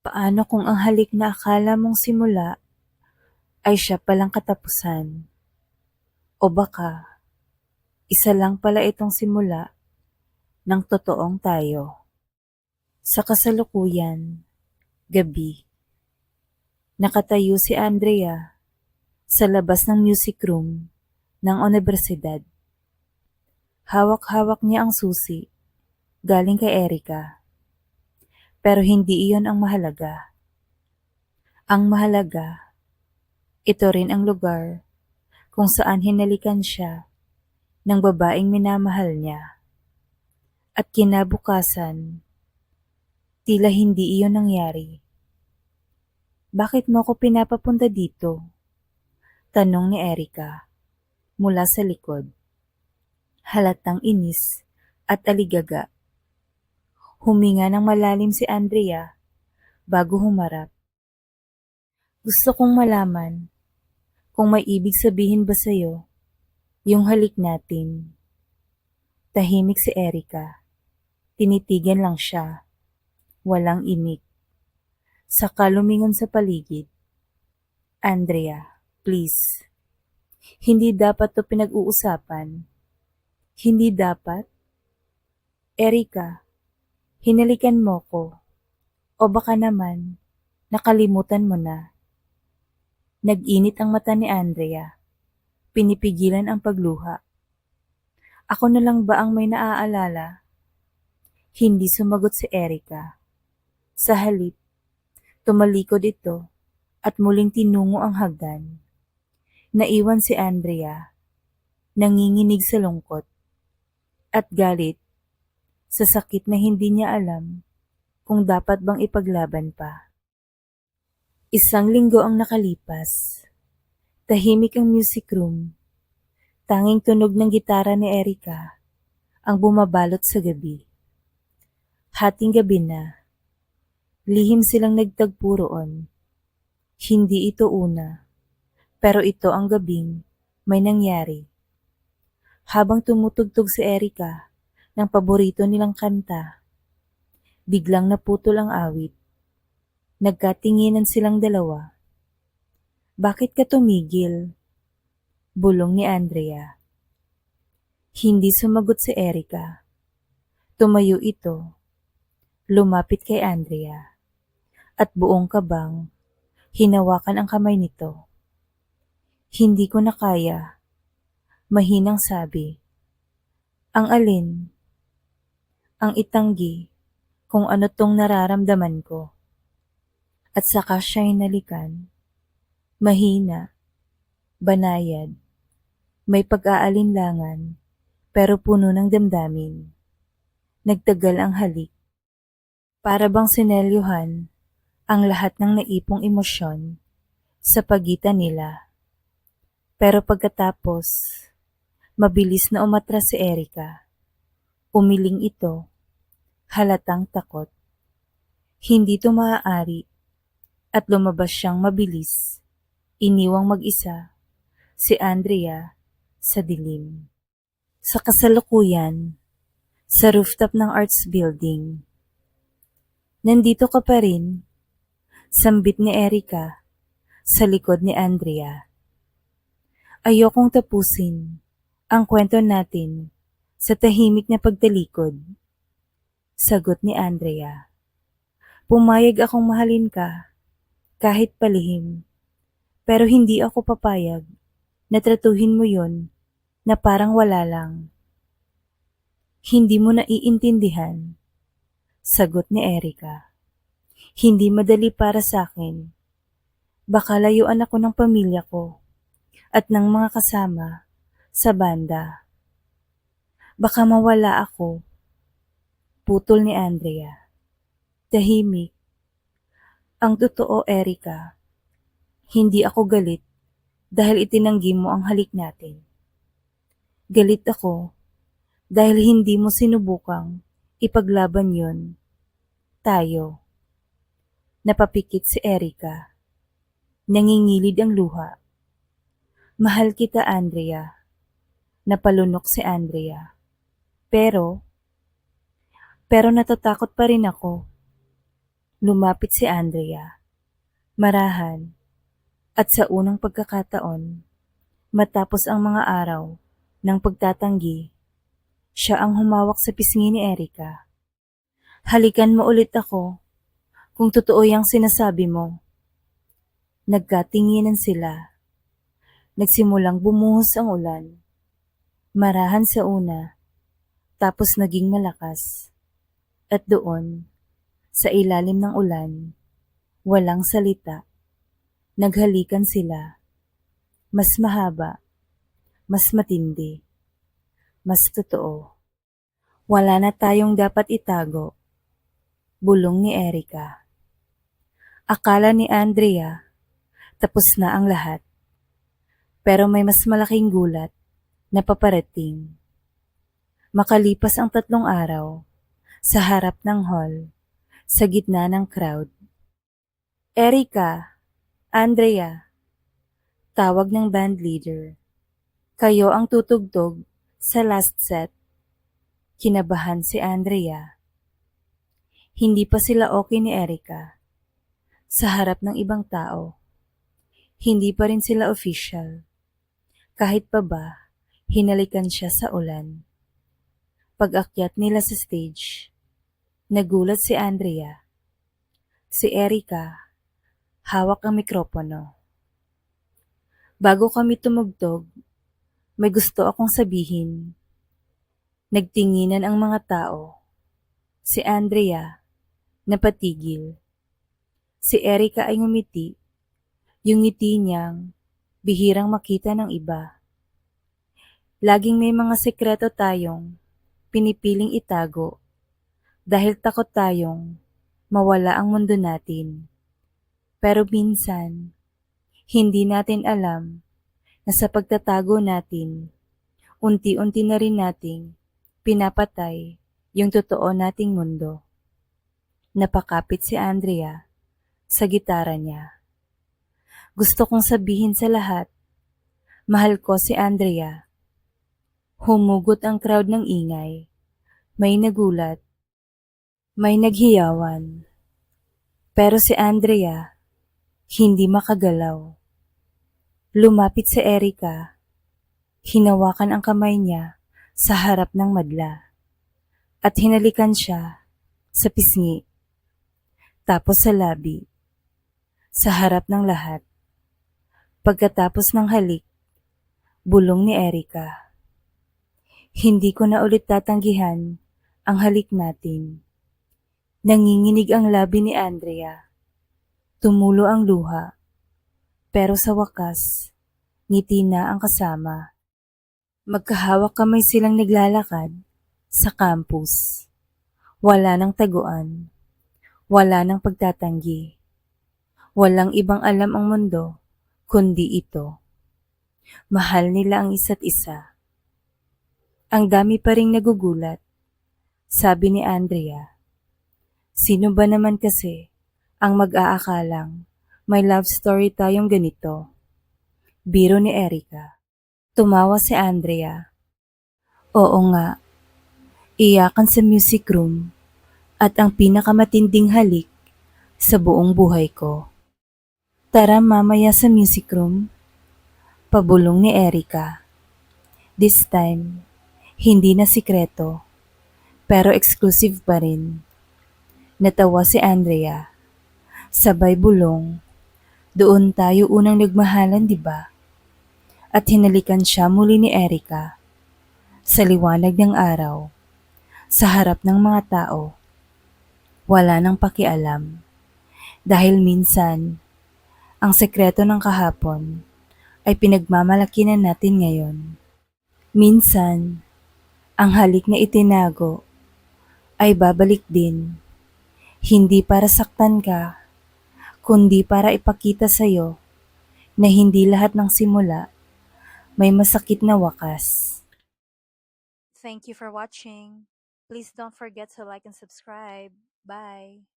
Paano kung ang halik na akala mong simula ay siya palang katapusan? O baka, isa lang pala itong simula ng totoong tayo. Sa kasalukuyan, gabi, nakatayo si Andrea sa labas ng music room ng unibersidad. Hawak-hawak niya ang susi galing kay Erica. Pero hindi iyon ang mahalaga. Ang mahalaga, ito rin ang lugar kung saan hinalikan siya ng babaeng minamahal niya. At kinabukasan, tila hindi iyon nangyari. Bakit mo ako pinapapunta dito? Tanong ni Erica mula sa likod. Halatang inis at aligaga. Huminga ng malalim si Andrea bago humarap. Gusto kong malaman kung may ibig sabihin ba sa'yo yung halik natin. Tahimik si Erica. Tinitigan lang siya. Walang imik. Saka lumingon sa paligid. Andrea, please. Hindi dapat to pinag-uusapan. Hindi dapat? Erica, hinalikan mo ko. O baka naman, nakalimutan mo na. Nag-init ang mata ni Andrea. Pinipigilan ang pagluha. Ako na lang ba ang may naaalala? Hindi sumagot si Erica. Sa halip, tumalikod ito at muling tinungo ang hagdan. Naiwan si Andrea, nanginginig sa lungkot at galit sa sakit na hindi niya alam kung dapat bang ipaglaban pa. Isang linggo ang nakalipas. Tahimik ang music room. Tanging tunog ng gitara ni Erica ang bumabalot sa gabi. Hating gabi na. Lihim silang nagtagpo roon. Hindi ito una, pero ito ang gabing may nangyari. Habang tumutugtog si Erica ng paborito nilang kanta, biglang naputol ang awit. Nagkatinginan silang dalawa. Bakit ka tumigil? Bulong ni Andrea. Hindi sumagot si Erica. Tumayo ito. Lumapit kay Andrea. At buong kabang, hinawakan ang kamay nito. Hindi ko na kaya. Mahinang sabi. Ang alin? Ang itanggi kung ano tong nararamdaman ko. At saka siya hinalikan. Mahina, banayad, may pag-aalinlangan, pero puno ng damdamin. Nagtagal ang halik. Para bang sinelyuhan ang lahat ng naipong emosyon sa pagitan nila. Pero pagkatapos, mabilis na umatras si Erica. Umiling ito, halatang takot. Hindi ito maaari at lumabas siyang mabilis. Iniwang mag-isa si Andrea sa dilim. Sa kasalukuyan, sa rooftop ng arts building. Nandito ka pa rin, sambit ni Erica sa likod ni Andrea. Ayokong tapusin ang kwento natin sa tahimik na pagtalikod. Sagot ni Andrea. Pumayag akong mahalin ka kahit palihim, pero hindi ako papayag na tratuhin mo yon na parang wala lang. Hindi mo naiintindihan, sagot ni Erica. Hindi madali para sa akin. Baka layuan ako ng pamilya ko at ng mga kasama sa banda. Baka mawala ako. Putol ni Andrea. Tahimik. Ang totoo, Erica, hindi ako galit dahil itinanggi mo ang halik natin. Galit ako dahil hindi mo sinubukang ipaglaban yon. Tayo. Napapikit si Erica. Nangingilid ang luha. Mahal kita, Andrea. Napalunok si Andrea. Pero natatakot pa rin ako. Lumapit si Andrea, marahan, at sa unang pagkakataon, matapos ang mga araw ng pagtatanggi, siya ang humawak sa pisngi ni Erika. Halikan mo ulit ako, kung totoo yung sinasabi mo. Nagkatinginan sila. Nagsimulang bumuhos ang ulan. Marahan sa una, tapos naging malakas. At doon, sa ilalim ng ulan, walang salita, naghalikan sila. Mas mahaba, mas matindi, mas totoo. Wala na tayong dapat itago, bulong ni Erika. Akala ni Andrea, tapos na ang lahat. Pero may mas malaking gulat na paparating. Makalipas ang 3 araw, sa harap ng hall, sa gitna ng crowd. Erika, Andrea, tawag ng band leader. Kayo ang tutugtog sa last set. Kinabahan si Andrea. Hindi pa sila okay ni Erika. Sa harap ng ibang tao. Hindi pa rin sila official. Kahit pa ba, hinalikan siya sa ulan. Pag-akyat nila sa stage, nagulat si Andrea. Si Erika, hawak ang mikropono. Bago kami tumugtog, may gusto akong sabihin. Nagtinginan ang mga tao. Si Andrea, napatigil. Si Erika ay ngumiti. Yung ngiti niyang bihirang makita ng iba. Laging may mga sekreto tayong pinipiling itago dahil takot tayong mawala ang mundo natin. Pero minsan, hindi natin alam na sa pagtatago natin, unti-unti na rin nating pinapatay yung totoo nating mundo. Napakapit si Andrea sa gitara niya. Gusto kong sabihin sa lahat, mahal ko si Andrea. Humugot ang crowd ng ingay. May nagulat. May naghiyawan. Pero si Andrea, hindi makagalaw. Lumapit si Erika. Hinawakan ang kamay niya sa harap ng madla. At hinalikan siya sa pisngi. Tapos sa labi. Sa harap ng lahat. Pagkatapos ng halik, bulong ni Erika. Hindi ko na ulit tatanggihan ang halik natin. Nanginginig ang labi ni Andrea. Tumulo ang luha. Pero sa wakas, ngiti na ang kasama. Magkahawak kamay silang naglalakad sa campus. Wala nang taguan. Wala nang pagtatanggi. Walang ibang alam ang mundo, kundi ito. Mahal nila ang isa't isa. Ang dami pa ring nagugulat. Sabi ni Andrea. Sino ba naman kasi ang mag-aakalang may love story tayong ganito? Biro ni Erika. Tumawa si Andrea. Oo nga, iyakan sa music room at ang pinakamatinding halik sa buong buhay ko. Tara mamaya sa music room, pabulong ni Erika. This time, hindi na sikreto, pero exclusive pa rin. Natawa si Andrea. Sabay bulong, doon tayo unang nagmahalan, di ba? At hinalikan siya muli ni Erika. Sa liwanag ng araw, sa harap ng mga tao, wala nang pakialam. Dahil minsan, ang sekreto ng kahapon ay pinagmamalaki na natin ngayon. Minsan, ang halik na itinago ay babalik din. Hindi para saktan ka, kundi para ipakita sa'yo na hindi lahat ng simula may masakit na wakas. Thank you for watching. Please don't forget to like and subscribe. Bye.